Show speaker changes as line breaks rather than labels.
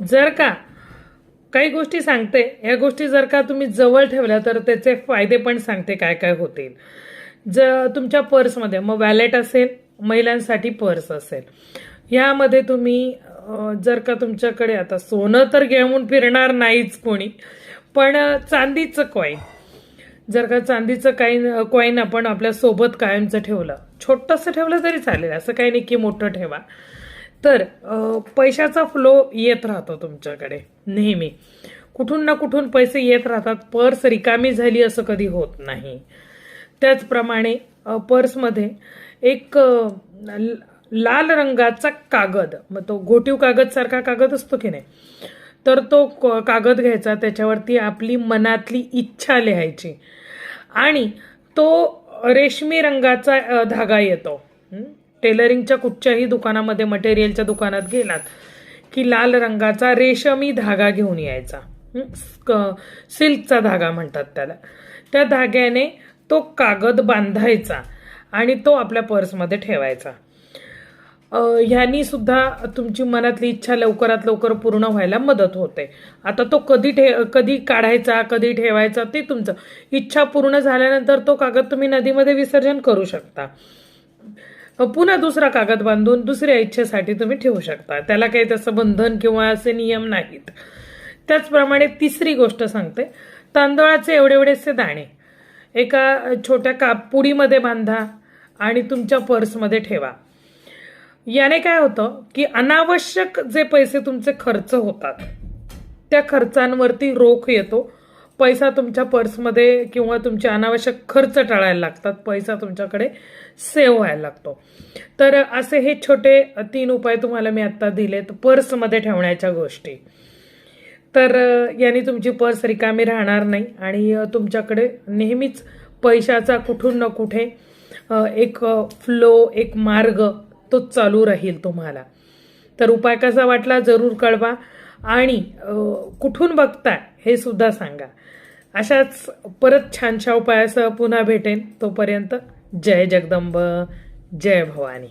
जर का काही गोष्टी सांगते, या गोष्टी जर का तुम्ही जवळ ठेवल्या तर त्याचे फायदे पण सांगते काय काय होतील. तुमच्या पर्समध्ये मग वॅलेट असेल, महिलांसाठी पर्स असेल, ह्यामध्ये तुम्ही जर का तुमच्याकडे आता सोनं तर घेऊन फिरणार नाहीच कोणी, पण चांदीचं कॉईन, जर का चांदीचं कॉईन आपण आपल्या सोबत कायमचं ठेवलं, छोटंसं ठेवलं तरी चालेल, असं काही नाही की मोठं ठेवा, तर पैशाचा फ्लो येत राहतो तुमच्याकडे नेहमी. कुठून ना कुठून पैसे येत राहतात. पर्स रिकामी झाली असं कधी होत नाही. त्याचप्रमाणे पर्समध्ये एक लाल रंगाचा कागद, मग तो घोटीव कागद सारखा कागद असतो की नाही, तर तो कागद घ्यायचा, त्याच्यावरती आपली मनातली इच्छा लिहायची आणि तो रेशमी रंगाचा धागा येतो. टेलरिंगच्या कुठच्याही दुकानामध्ये, मटेरियलच्या दुकानात गेलात की लाल रंगाचा रेशमी धागा घेऊन यायचा, सिल्कचा धागा म्हणतात त्याला. त्या धाग्याने तो कागद बांधायचा आणि तो आपल्या पर्समध्ये ठेवायचा. ह्यानी सुद्धा तुमची मनातली इच्छा लवकरात लवकर पूर्ण व्हायला मदत होते. आता तो कधी काढायचा, कधी ठेवायचा ते तुमचं. इच्छा पूर्ण झाल्यानंतर तो कागद तुम्ही नदीमध्ये विसर्जन करू शकता. पुन्हा दुसरा कागद बांधून दुसऱ्या इच्छेसाठी तुम्ही ठेवू शकता. त्याला काही तसं बंधन किंवा असे नियम नाहीत. त्याचप्रमाणे तिसरी गोष्ट सांगते, तांदळाचे एवढेसे दाणे एका छोट्या पुडीमध्ये बांधा आणि तुमच्या पर्समध्ये ठेवा. याने काय होतं की अनावश्यक जे पैसे तुमचे खर्च होतात त्या खर्चांवरती रोख येतो. पैसा तुमच्या पर्समध्ये किंवा तुमचे अनावश्यक खर्च टाळायला लागतात, पैसा तुमच्याकडे सेव्ह व्हायला लागतो. तर असे हे छोटे 3 उपाय तुम्हाला मी आता दिलेत पर्समध्ये ठेवण्याच्या गोष्टी. तर याने तुमची पर्स रिकामी राहणार नाही आणि तुमच्याकडे नेहमीच पैशाचा कुठून ना कुठे एक फ्लो, एक मार्ग तो चालू राहील तुम्हाला. तर उपाय कसा वाटला जरूर कळवा आणि कुठून बघताय हे सुद्धा सांगा. अशाच परत छानशा उपायासह पुन्हा भेटेन. तोपर्यंत जय जगदंब, जय भवानी.